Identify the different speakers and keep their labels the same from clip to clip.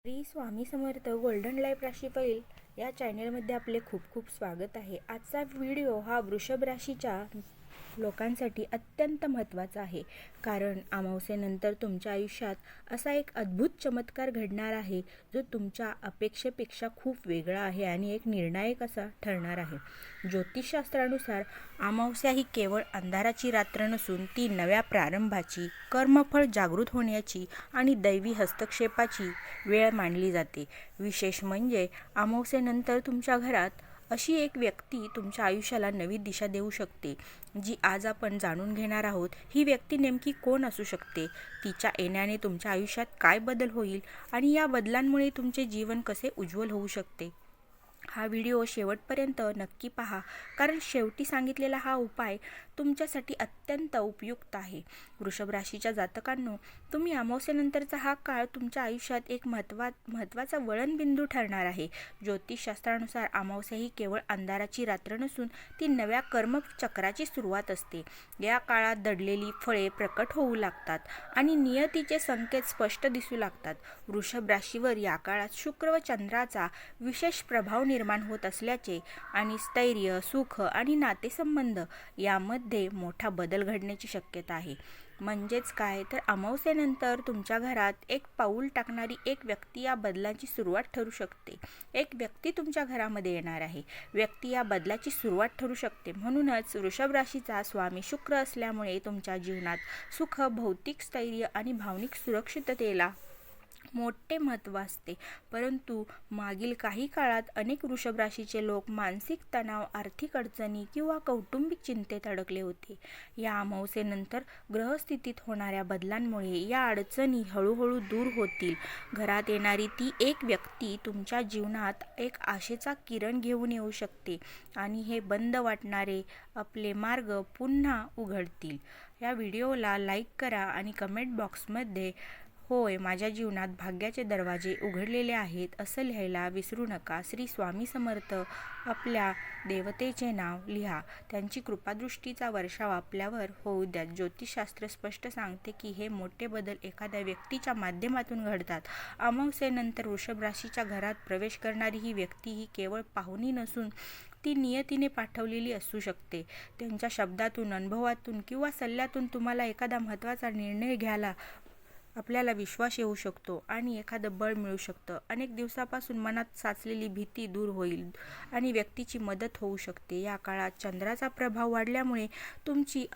Speaker 1: Shri Swami Samarth golden life राशीफल या चॅनलमध्ये आपले खूप खूप स्वागत आहे। आजचा व्हिडिओ हा वृषभ राशीच्या लोकांसाठी अत्यंत महत्त्वाचा आहे, कारण अमावस्येनंतर तुमच्या आयुष्यात असा एक अद्भुत चमत्कार घडणार आहे जो तुमच्या अपेक्षेपेक्षा खूप वेगळा आहे आणि एक निर्णायक असा ठरणार आहे। ज्योतिषशास्त्रानुसार अमावस्या ही केवळ अंधाराची रात्र नसून ती नव्या प्रारंभाची, कर्मफळ जागृत होण्याची आणि दैवी हस्तक्षेपाची वेळ मानली जाते। विशेष म्हणजे अमावस्येनंतर तुमच्या घरात अशी एक व्यक्ती तुमच्या आयुष्याला नवी दिशा देऊ शकते, जी आज आपण जाणून घेणार आहोत। ही व्यक्ती नेमकी कोण असू शकते, तिच्या येण्याने तुमच्या आयुष्यात काय बदल होईल आणि या बदलांमुळे तुमचे जीवन कसे उज्ज्वल होऊ शकते। हा व्हिडिओ शेवटपर्यंत नक्की पहा, कारण शेवटी सांगितलेला हा उपाय तुमच्यासाठी अत्यंत उपयुक्त आहे। वृषभ राशीच्या जातकांनो, तुम्ही अमावस्येनंतरचा हा काळ तुमच्या आयुष्यात एक महत्त्वाचा वळणबिंदू ठरणार आहे। ज्योतिषशास्त्रानुसार अमावस्या ही केवळ अंधाराची रात्र नसून ती नव्या कर्मचक्राची सुरुवात असते। या काळात दडलेली फळे प्रकट होऊ लागतात आणि नियतीचे संकेत स्पष्ट दिसू लागतात। वृषभ राशीवर या काळात शुक्र व चंद्राचा विशेष प्रभाव निर्माण होत असल्याचे आणि स्थैर्य, सुख आणि नातेसंबंध यामध्ये मोठा बदल घडण्याची शक्यता आहे। म्हणजेच काय तर अमावस्येनंतर तुमच्या घरात एक पाऊल टाकणारी एक व्यक्ती या बदलाची सुरुवात ठरू शकते। एक व्यक्ती तुमच्या घरामध्ये येणार आहे, व्यक्ती या बदलाची सुरुवात ठरू शकते। म्हणूनच वृषभ राशीचा स्वामी शुक्र असल्यामुळे तुमच्या जीवनात सुख, भौतिक स्थैर्य आणि भावनिक सुरक्षिततेला मोठे महत्त्व असते। परंतु मागील काही काळात अनेक वृषभ राशीचे लोक मानसिक तणाव, आर्थिक अडचणी किंवा कौटुंबिक चिंतेत अडकले होते। या अमावस्येनंतर ग्रहस्थितीत होणाऱ्या बदलांमुळे या अडचणी हळूहळू दूर होतील। घरात येणारी ती एक व्यक्ती तुमच्या जीवनात एक आशेचा किरण घेऊन येऊ शकते आणि हे बंद वाटणारे आपले मार्ग पुन्हा उघडतील। या व्हिडिओला लाईक करा आणि कमेंट बॉक्समध्ये होय, माझ्या जीवनात भाग्याचे दरवाजे उघडलेले आहेत असं लिहायला विसरू नका। श्री स्वामी समर्थ आपल्या देवतेचे नाव लिहा, त्यांची कृपादृष्टीचा वर्षाव आपल्यावर होऊ द्या। ज्योतिषशास्त्र स्पष्ट सांगते की हे मोठे बदल एखाद्या व्यक्तीच्या माध्यमातून घडतात। अमावस्येनंतर वृषभ राशीच्या घरात प्रवेश करणारी ही व्यक्ती ही केवळ पाहुणी नसून ती नियतीने पाठवलेली असू शकते। त्यांच्या शब्दातून, अनुभवातून किंवा सल्ल्यातून तुम्हाला एखादा महत्त्वाचा निर्णय घ्यायला आपल्याला विश्वास येऊ शकतो आणि एखादं बळ मिळू शकतं। अनेक दिवसापासून मनात साचलेली भीती दूर होईल आणि व्यक्तीची मदत होऊ शकते। या काळात चंद्राचा प्रभाव वाढल्यामुळे तुमची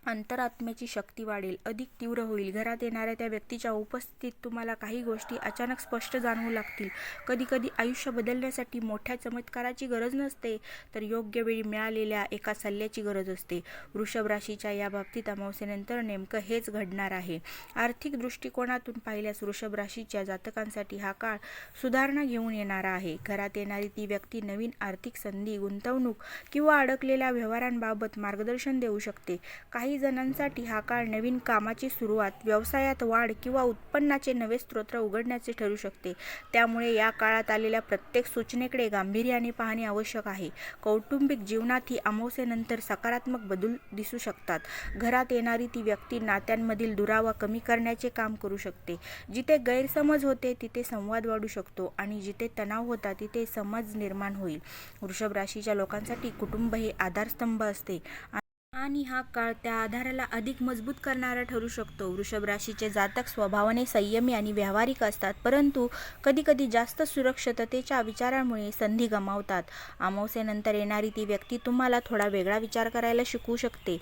Speaker 1: अंतरात्म्याची शक्ती वाढेल, अधिक तीव्र होईल। घरात येणाऱ्या त्या व्यक्तीच्या उपस्थितीत तुम्हाला काही गोष्टी अचानक स्पष्ट जाणवू लागतील। कधीकधी आयुष्य बदलण्यासाठी मोठ्या चमत्काराची गरज नसते, तर योग्य वेळी मिळालेल्या एका सल्ल्याची गरज असते। वृषभ राशीच्या या बाबतीत अमावस्येनंतर नेमकं हेच घडणार आहे। आर्थिक दृष्टिकोनातून पाहिल्यास वृषभ राशीच्या जातकांसाठी हा काळ सुधारणा घेऊन येणारा आहे। घरात येणारी ती व्यक्ती नवीन आर्थिक संधी, गुंतवणूक किंवा अडकलेल्या व्यवहारांबाबत मार्गदर्शन देऊ शकते। काही जणांसाठी हा काळ नवीन कामाची सुरुवात, व्यवसायात वाढ किंवा उत्पन्नाचे नवे स्रोत उघडण्याचे ठरू शकते। त्यामुळे या काळात आलेल्या प्रत्येक सूचनेकडे गांभीर्याने पाहणे आवश्यक आहे। कौटुंबिक जीवनातही अमावस्येनंतर सकारात्मक बदल दिसू शकतात। घरात येणारी ती व्यक्ती नात्यांमधील दुरावा कमी करण्याचे काम करू शकते। जिथे गैरसमज होते तिथे संवाद वाढू शकतो आणि जिथे तणाव होता तिथे समज निर्माण होईल। वृषभ राशीच्या लोकांसाठी कुटुंब हे आधारस्तंभ असते आणि हा काळ त्या आधाराला अधिक मजबूत करणारा ठरू शकतो। वृषभ राशीचे जातक स्वभावाने संयमी आणि व्यावहारिक असतात, परंतु कधीकधी जास्त सुरक्षिततेच्या विचारामुळे संधी गमावतात। अमावस्येनंतर येणारी ती व्यक्ती तुम्हाला थोडा वेगळा विचार करायला शिकवू शकते।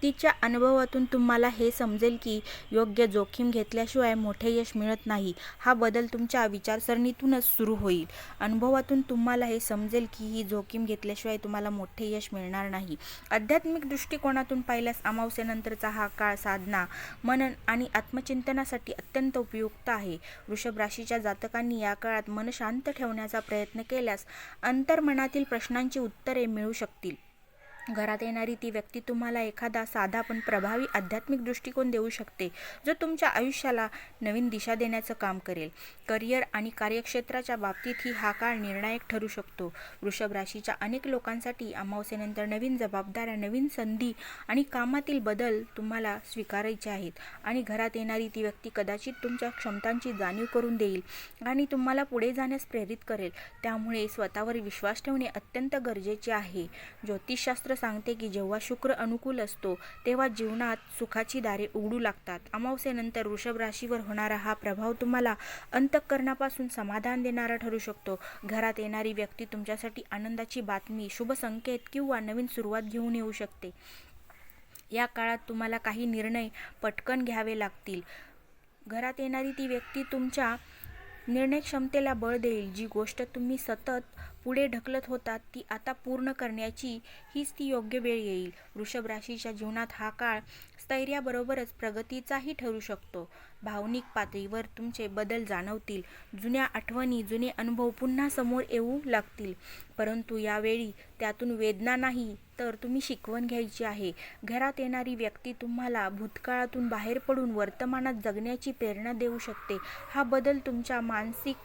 Speaker 1: तिच्या अनुभवातून तुम्हाला हे समजेल की योग्य जोखीम घेतल्याशिवाय मोठे यश मिळत नाही। हा बदल तुमच्या विचारसरणीतूनच सुरू होईल। अनुभवातून तुम्हाला हे समजेल की ही जोखीम घेतल्याशिवाय तुम्हाला मोठे यश मिळणार नाही। आध्यात्मिक दृष्टिकोनातून पाहिल्यास अमावस्येनंतरचा हा काळ साधना, मनन आणि आत्मचिंतनासाठी अत्यंत उपयुक्त आहे। वृषभ राशीच्या जातकांनी या काळात मन शांत ठेवण्याचा प्रयत्न केल्यास अंतर्मनातील प्रश्नांची उत्तरे मिळू शकतील। घरात येणारी ती व्यक्ती तुम्हाला एखादा साधा पण प्रभावी आध्यात्मिक दृष्टिकोन देऊ शकते, जो तुमच्या आयुष्याला नवीन दिशा देण्याचं काम करेल. करिअर आणि कार्यक्षेत्राच्या बाबतीतही हा काळ निर्णायक ठरू शकतो. वृषभ राशीच्या अनेक लोकांसाठी अमावस्येनंतर नवीन जबाबदाऱ्या, नवीन संधी आणि कामातील बदल तुम्हाला स्वीकारायचे आहेत. आणि घरात येणारी ती व्यक्ती कदाचित तुमच्या क्षमतांची जाणीव करून देईल आणि तुम्हाला पुढे जाण्यास प्रेरित करेल. त्यामुळे स्वतःवर विश्वास ठेवणे अत्यंत गरजेचे आहे. ज्योतिषशास्त्र सांगते की जेव्हा शुक्र अनुकूल असतो तेव्हा जीवनात सुखाची दारे उघडू लागतात. अमावस्येनंतर वृषभ राशीवर होणारा हा प्रभाव तुम्हाला अंतःकरणापासून समाधान देणारा ठरू शकतो. घरात येणारी व्यक्ती तुमच्यासाठी आनंदाची बातमी, शुभ संकेत किंवा नवीन सुरुवात घेऊन येऊ शकते. या काळात तुम्हाला काही निर्णय पटकन घ्यावे लागतील. घरात येणारी ती व्यक्ती तुमच्या निर्णय क्षमतेला बळ देईल. जी गोष्ट तुम्ही सतत पुढे ढकलत होतात ती आता पूर्ण करण्याची हीच ती योग्य वेळ येईल. वृषभ राशीच्या जीवनात हा काळ स्थैर्याबरोबरच प्रगतीचाही ठरू शकतो. भावनिक पातळीवर तुमचे बदल जाणवतील. जुन्या आठवणी, जुने अनुभव पुन्हा समोर येऊ लागतील. परंतु यावेळी त्यातून वेदना नाही तर तुम्ही शिकवण घ्यायची आहे. घरात येणारी व्यक्ती तुम्हाला भूतकाळातून बाहेर पडून वर्तमानात जगण्याची प्रेरणा देऊ शकते. हा बदल तुमच्या मानसिक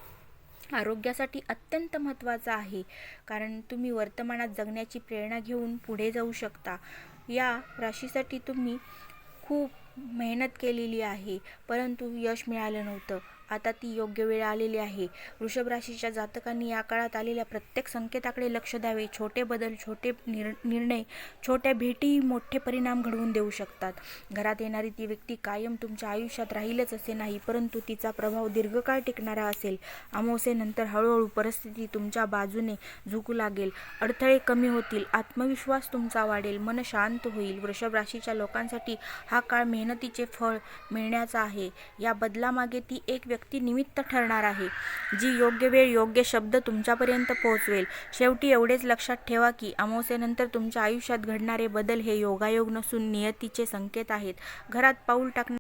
Speaker 1: आरोग्यासाठी अत्यंत महत्त्वाचा आहे, कारण तुम्ही वर्तमानात जगण्याची प्रेरणा घेऊन पुढे जाऊ शकता. या राशीसाठी तुम्ही खूप मेहनत केलेली आहे, परंतु यश मिळालं नव्हतं. आता ती योग्य वेळ आलेली आहे. वृषभ राशीच्या जातकांनी या काळात आलेल्या प्रत्येक संकेताकडे लक्ष द्यावे. छोटे बदल, छोटे निर्णय, छोट्या भेटी मोठे परिणाम घडवून देऊ शकतात. घरात येणारी ती व्यक्ती कायम तुमच्या आयुष्यात राहीलच असे नाही, परंतु तिचा प्रभाव दीर्घकाळ टिकणारा असेल. अमावस्येनंतर हळूहळू परिस्थिती तुमच्या बाजूने झुकू लागेल. अडथळे कमी होतील, आत्मविश्वास तुमचा वाढेल, मन शांत होईल. वृषभ राशीच्या लोकांसाठी हा काळ मेहनतीचे फळ मिळण्याचा आहे. या बदलामागे ती एक व्यक्ती निमित्त ठरणार आहे, जी योग्य वेळ, योग्य शब्द तुमच्यापर्यंत पोहोचवेल. शेवटी एवढेच लक्षात ठेवा की अमावस्येनंतर तुमच्या आयुष्यात घडणारे बदल हे योगायोग नसून नियतीचे संकेत आहेत. घरात पाऊल टाकणे